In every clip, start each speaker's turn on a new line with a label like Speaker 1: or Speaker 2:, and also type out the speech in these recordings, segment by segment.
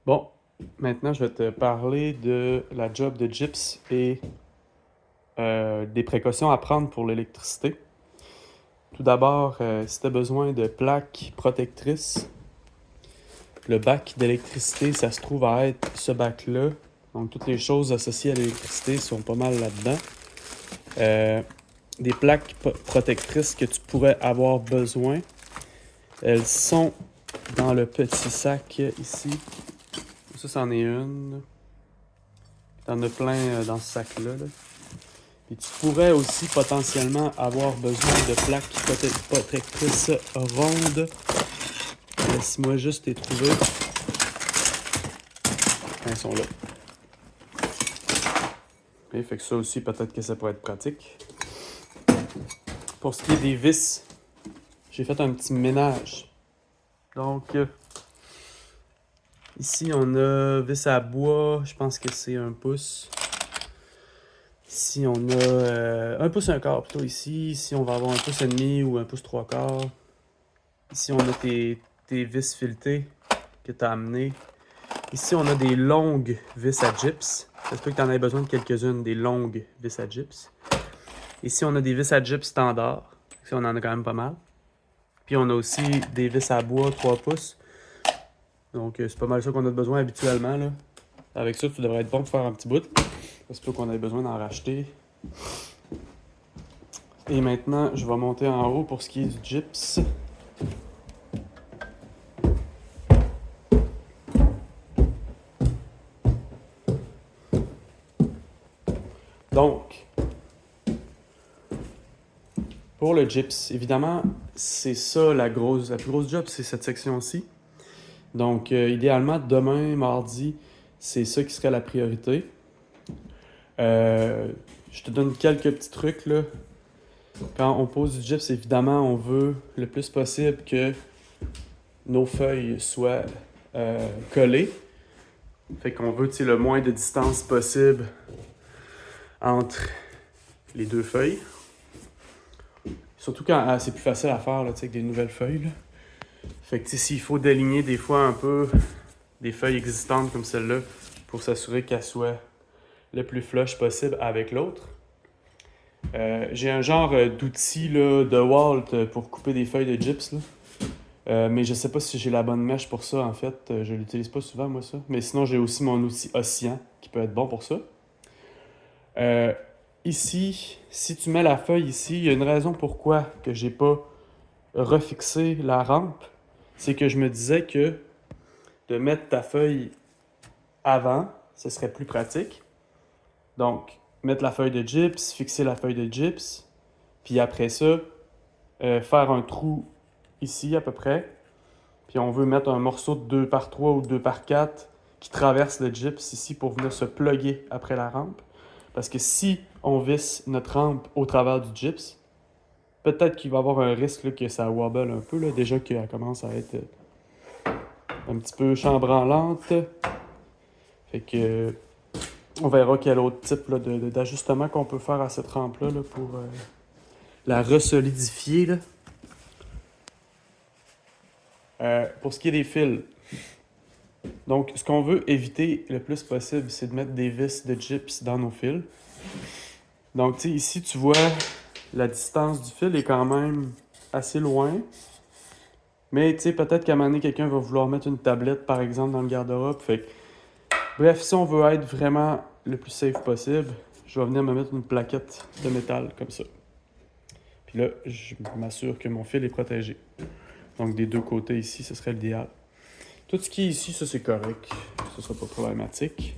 Speaker 1: Bon, maintenant je vais te parler de la job de gyps et des précautions à prendre pour l'électricité. Tout d'abord, si tu as besoin de plaques protectrices, le bac d'électricité, ça se trouve à être ce bac-là. Donc toutes les choses associées à l'électricité sont pas mal là-dedans. Des plaques protectrices que tu pourrais avoir besoin, elles sont dans le petit sac ici. Ça, c'en est une. T'en as plein dans ce sac-là. Et tu pourrais aussi potentiellement avoir besoin de plaques protectrices rondes. Laisse-moi juste les trouver. Elles sont là. Et fait que ça aussi, peut-être que ça pourrait être pratique. Pour ce qui est des vis, j'ai fait un petit ménage. Donc, ici, on a vis à bois. Je pense que c'est 1 pouce. Ici, on a 1 pouce et un quart plutôt ici. Ici, on va avoir 1 pouce et demi ou 1 pouce 3 quarts. Ici, on a tes vis filetées que tu as amenées. Ici, on a des longues vis à gyps. Ça se peut que tu en aies besoin de quelques-unes, des longues vis à gyps. Ici, on a des vis à gyps standards. Ici, on en a quand même pas mal. Puis, on a aussi des vis à bois 3 pouces. Donc, c'est pas mal ça qu'on a besoin habituellement, là. Avec ça, tu devrais être bon pour faire un petit bout. Ça se peut qu'on ait besoin d'en racheter. Et maintenant, je vais monter en haut pour ce qui est du gyps. Donc, pour le gyps, évidemment, c'est ça la plus grosse job, c'est cette section-ci. Donc, idéalement, demain, mardi, c'est ça qui serait la priorité. Je te donne quelques petits trucs, là. Quand on pose du gyps, évidemment, on veut le plus possible que nos feuilles soient collées. Fait qu'on veut, le moins de distance possible entre les deux feuilles. Surtout quand c'est plus facile à faire, là, avec des nouvelles feuilles, là. Fait que s'il faut déligner des fois un peu des feuilles existantes comme celle-là pour s'assurer qu'elles soient le plus flush possible avec l'autre. J'ai un genre d'outil là, de Walt pour couper des feuilles de gyps. Là. Mais je sais pas si j'ai la bonne mèche pour ça en fait. Je l'utilise pas souvent moi ça. Mais sinon j'ai aussi mon outil oscillant qui peut être bon pour ça. Euh, Ici, si tu mets la feuille ici, il y a une raison pourquoi que j'ai pas refixé la rampe. C'est que je me disais que de mettre ta feuille avant, ce serait plus pratique. Donc, mettre la feuille de gyps, fixer la feuille de gyps, puis après ça, faire un trou ici à peu près. Puis on veut mettre un morceau de 2 par 3 ou 2 par 4 qui traverse le gyps ici pour venir se plugger après la rampe. Parce que si on visse notre rampe au travers du gyps, peut-être qu'il va y avoir un risque là, que ça wobble un peu. Là, déjà qu'elle commence à être un petit peu chambranlante. Fait que on verra quel autre type là, d'ajustement qu'on peut faire à cette rampe-là là, pour la resolidifier. Là. Pour ce qui est des fils, donc ce qu'on veut éviter le plus possible, c'est de mettre des vis de gyps dans nos fils. Donc, tu sais, ici, tu vois, la distance du fil est quand même assez loin. Mais, tu sais, peut-être qu'à un moment donné, quelqu'un va vouloir mettre une tablette, par exemple, dans le garde-robe. Fait que, bref, si on veut être vraiment le plus safe possible, je vais venir me mettre une plaquette de métal comme ça. Puis là, je m'assure que mon fil est protégé. Donc, des deux côtés ici, ce serait l'idéal. Tout ce qui est ici, ça c'est correct. Ce sera pas problématique.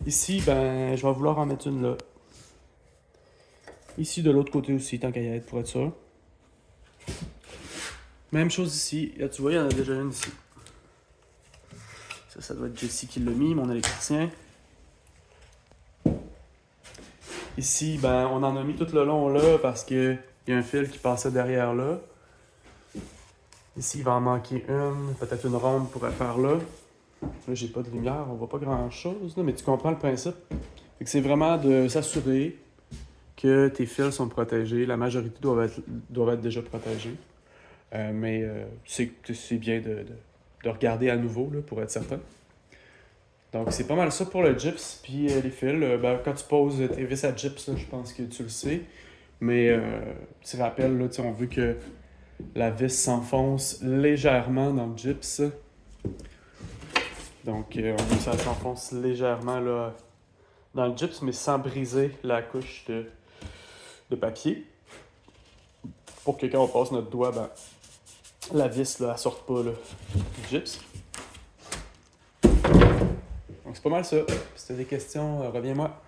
Speaker 1: Ici, ben, je vais vouloir en mettre une là. Ici, de l'autre côté aussi, tant qu'à y être, pour être sûr. Même chose ici. Là, tu vois, il y en a déjà une ici. Ça doit être Jesse qui l'a mis, mon électricien. Ici, ben, on en a mis tout le long là parce qu'il y a un fil qui passait derrière là. Ici, il va en manquer une. Peut-être une ronde pourrait faire là. Là, j'ai pas de lumière, on voit pas grand-chose, là, mais tu comprends le principe. Fait que c'est vraiment de s'assurer que tes fils sont protégés. La majorité doivent être déjà protégés. Mais c'est bien de regarder à nouveau là, pour être certain. Donc, c'est pas mal ça pour le gyps. Puis les fils, ben, quand tu poses tes vis à gyps, là, je pense que tu le sais. Mais petit rappel, là, on veut que la vis s'enfonce légèrement dans le gyps. Donc, on veut que ça s'enfonce légèrement là, dans le gyps, mais sans briser la couche de papier. Pour que quand on passe notre doigt, ben, la vis, là, elle sorte pas là, du gyps. Donc, c'est pas mal ça. Si tu as des questions, reviens-moi.